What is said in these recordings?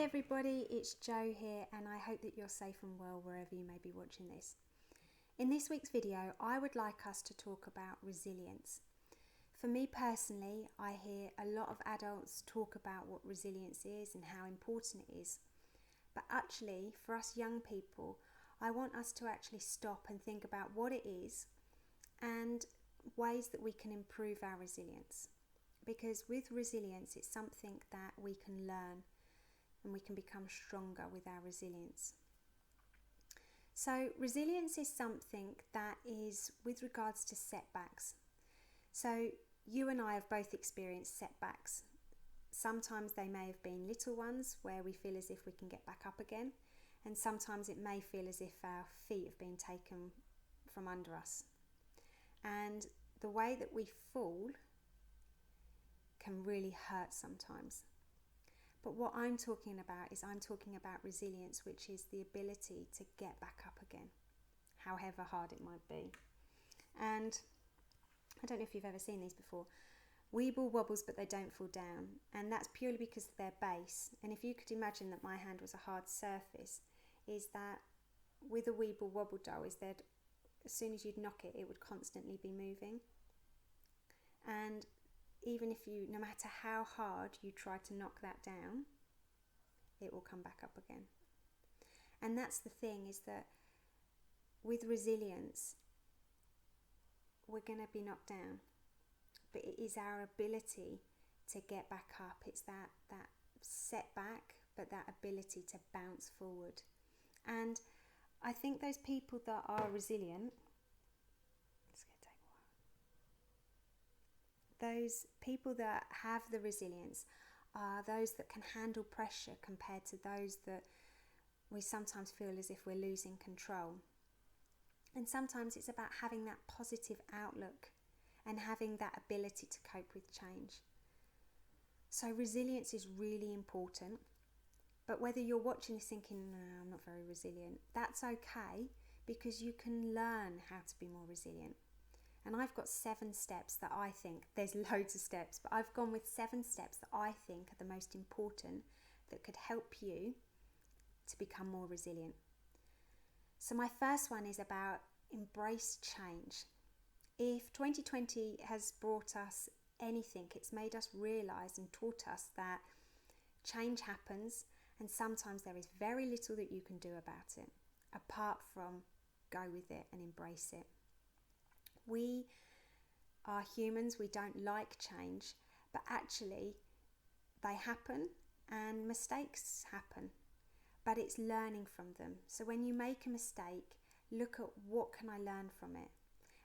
Hi everybody, it's Jo here and I hope that you're safe and well wherever you may be watching this. In this week's video, I would like us to talk about resilience. For me personally, I hear a lot of adults talk about what resilience is and how important it is. But actually, for us young people, I want us to actually stop and think about what it is and ways that we can improve our resilience. Because with resilience, it's something that we can learn and we can become stronger with our resilience. So resilience is something that is with regards to setbacks. So you and I have both experienced setbacks. Sometimes they may have been little ones where we feel as if we can get back up again, and sometimes it may feel as if our feet have been taken from under us. And the way that we fall can really hurt sometimes. But what I'm talking about is I'm talking about resilience, which is the ability to get back up again, however hard it might be. And I don't know if you've ever seen these before. Weeble wobbles, but they don't fall down. And that's purely because of their base. And if you could imagine that my hand was a hard surface, is that with a Weeble wobble doll, is that as soon as you'd knock it, it would constantly be moving. And even if you, no matter how hard you try to knock that down, it will come back up again. And that's the thing, is that with resilience, we're going to be knocked down. But it is our ability to get back up. It's that setback, but that ability to bounce forward. And I think those people that are resilient, those people that have the resilience are those that can handle pressure compared to those that we sometimes feel as if we're losing control. And sometimes it's about having that positive outlook and having that ability to cope with change. So resilience is really important. But whether you're watching this thinking, no, I'm not very resilient, that's okay, because you can learn how to be more resilient. And I've got 7 steps that I think, there's loads of steps, but I've gone with 7 steps that I think are the most important that could help you to become more resilient. So my first one is about embrace change. If 2020 has brought us anything, it's made us realise and taught us that change happens, and sometimes there is very little that you can do about it, apart from go with it and embrace it. We are humans, we don't like change, but actually they happen and mistakes happen, but it's learning from them. So when you make a mistake, look at what can I learn from it.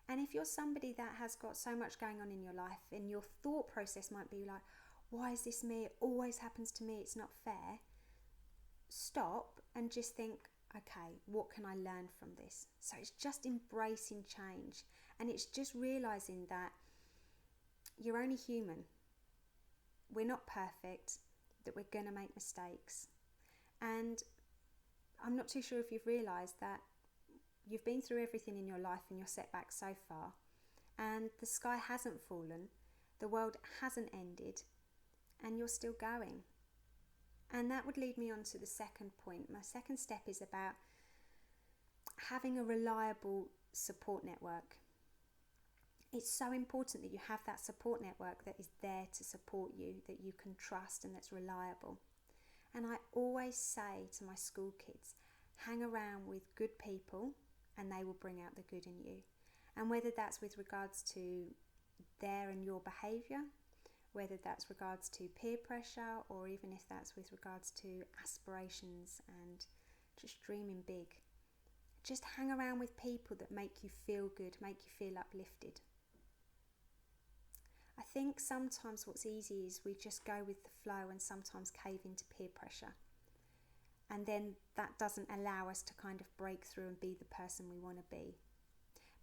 And if you're somebody that has got so much going on in your life and your thought process might be like, why is this me? It always happens to me, it's not fair. Stop and just think, okay, what can I learn from this? So it's just embracing change, and it's just realising that you're only human. We're not perfect, that we're going to make mistakes. And I'm not too sure if you've realised that you've been through everything in your life and your setbacks so far, and the sky hasn't fallen, the world hasn't ended, and you're still going. And that would lead me on to the second point. My second step is about having a reliable support network. It's so important that you have that support network that is there to support you, that you can trust and that's reliable. And I always say to my school kids, hang around with good people and they will bring out the good in you. And whether that's with regards to their and your behaviour, whether that's regards to peer pressure, or even if that's with regards to aspirations and just dreaming big. Just hang around with people that make you feel good, make you feel uplifted. I think sometimes what's easy is we just go with the flow and sometimes cave into peer pressure. And then that doesn't allow us to kind of break through and be the person we want to be.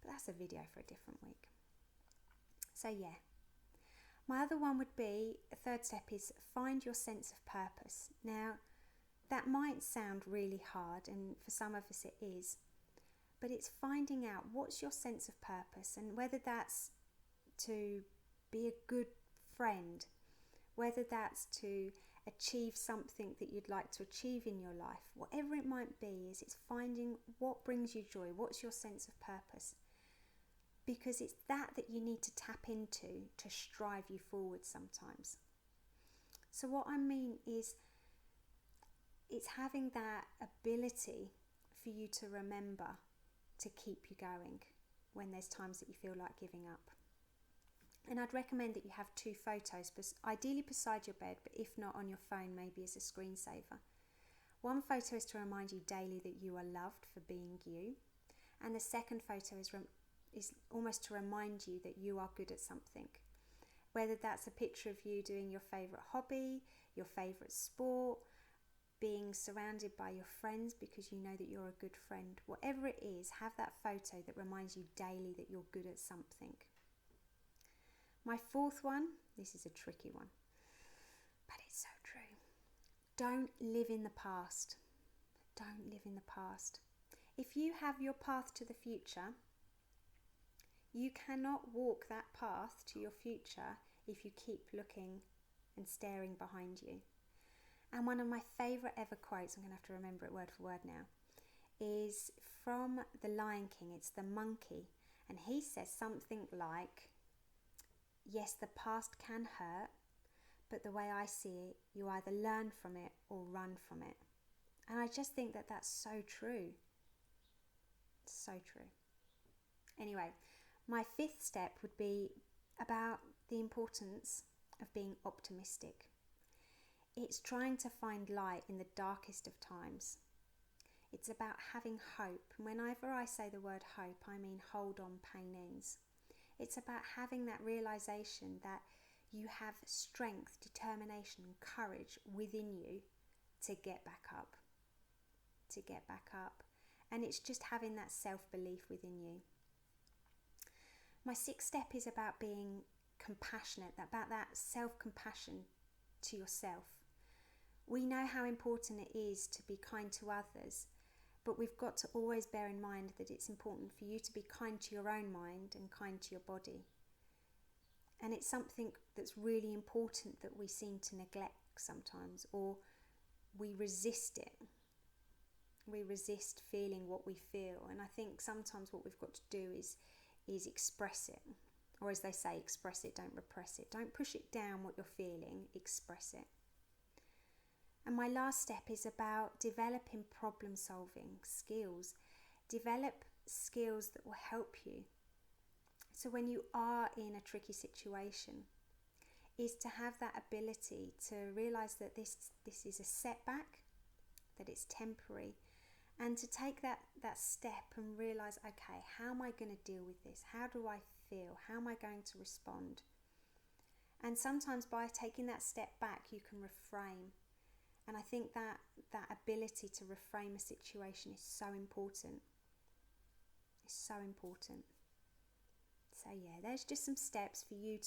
But that's a video for a different week. So yeah. My other one would be, a third step is find your sense of purpose. Now, that might sound really hard, and for some of us it is, but it's finding out what's your sense of purpose, and whether that's to be a good friend, whether that's to achieve something that you'd like to achieve in your life, whatever it might be, it's finding what brings you joy, what's your sense of purpose. Because it's that you need to tap into to strive you forward sometimes. So what I mean is, it's having that ability for you to remember to keep you going when there's times that you feel like giving up. And I'd recommend that you have 2 photos, ideally beside your bed, but if not, on your phone, maybe as a screensaver. One photo is to remind you daily that you are loved for being you. And the second photo is almost to remind you that you are good at something. Whether that's a picture of you doing your favourite hobby, your favourite sport, being surrounded by your friends because you know that you're a good friend. Whatever it is, have that photo that reminds you daily that you're good at something. My 4th one, this is a tricky one, but it's so true. Don't live in the past. Don't live in the past. If you have your path to the future, you cannot walk that path to your future if you keep looking and staring behind you. And one of my favourite ever quotes, I'm going to have to remember it word for word now, is from The Lion King. It's the monkey. And he says something like, yes, the past can hurt, but the way I see it, you either learn from it or run from it. And I just think that that's so true. So true. Anyway, my 5th step would be about the importance of being optimistic. It's trying to find light in the darkest of times. It's about having hope. And whenever I say the word hope, I mean hold on, pain ends. It's about having that realization that you have strength, determination, and courage within you to get back up. To get back up. And it's just having that self-belief within you. My 6th step is about being compassionate, about that self-compassion to yourself. We know how important it is to be kind to others, but we've got to always bear in mind that it's important for you to be kind to your own mind and kind to your body. And it's something that's really important that we seem to neglect sometimes, or we resist it. We resist feeling what we feel. And I think sometimes what we've got to do is express it. Or as they say, express it, don't repress it. Don't push it down what you're feeling, express it. And my last step is about developing problem-solving skills. Develop skills that will help you. So when you are in a tricky situation, is to have that ability to realise that this is a setback, that it's temporary, and to take that step and realise, okay, how am I going to deal with this? How do I feel? How am I going to respond? And sometimes by taking that step back, you can reframe. And I think that ability to reframe a situation is so important. It's so important. So yeah, there's just some steps for you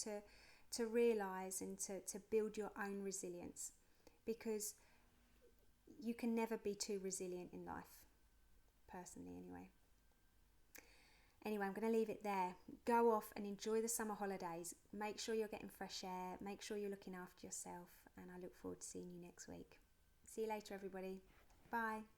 to realise and to build your own resilience, because you can never be too resilient in life, personally anyway. Anyway, I'm going to leave it there. Go off and enjoy the summer holidays. Make sure you're getting fresh air. Make sure you're looking after yourself. And I look forward to seeing you next week. See you later, everybody. Bye.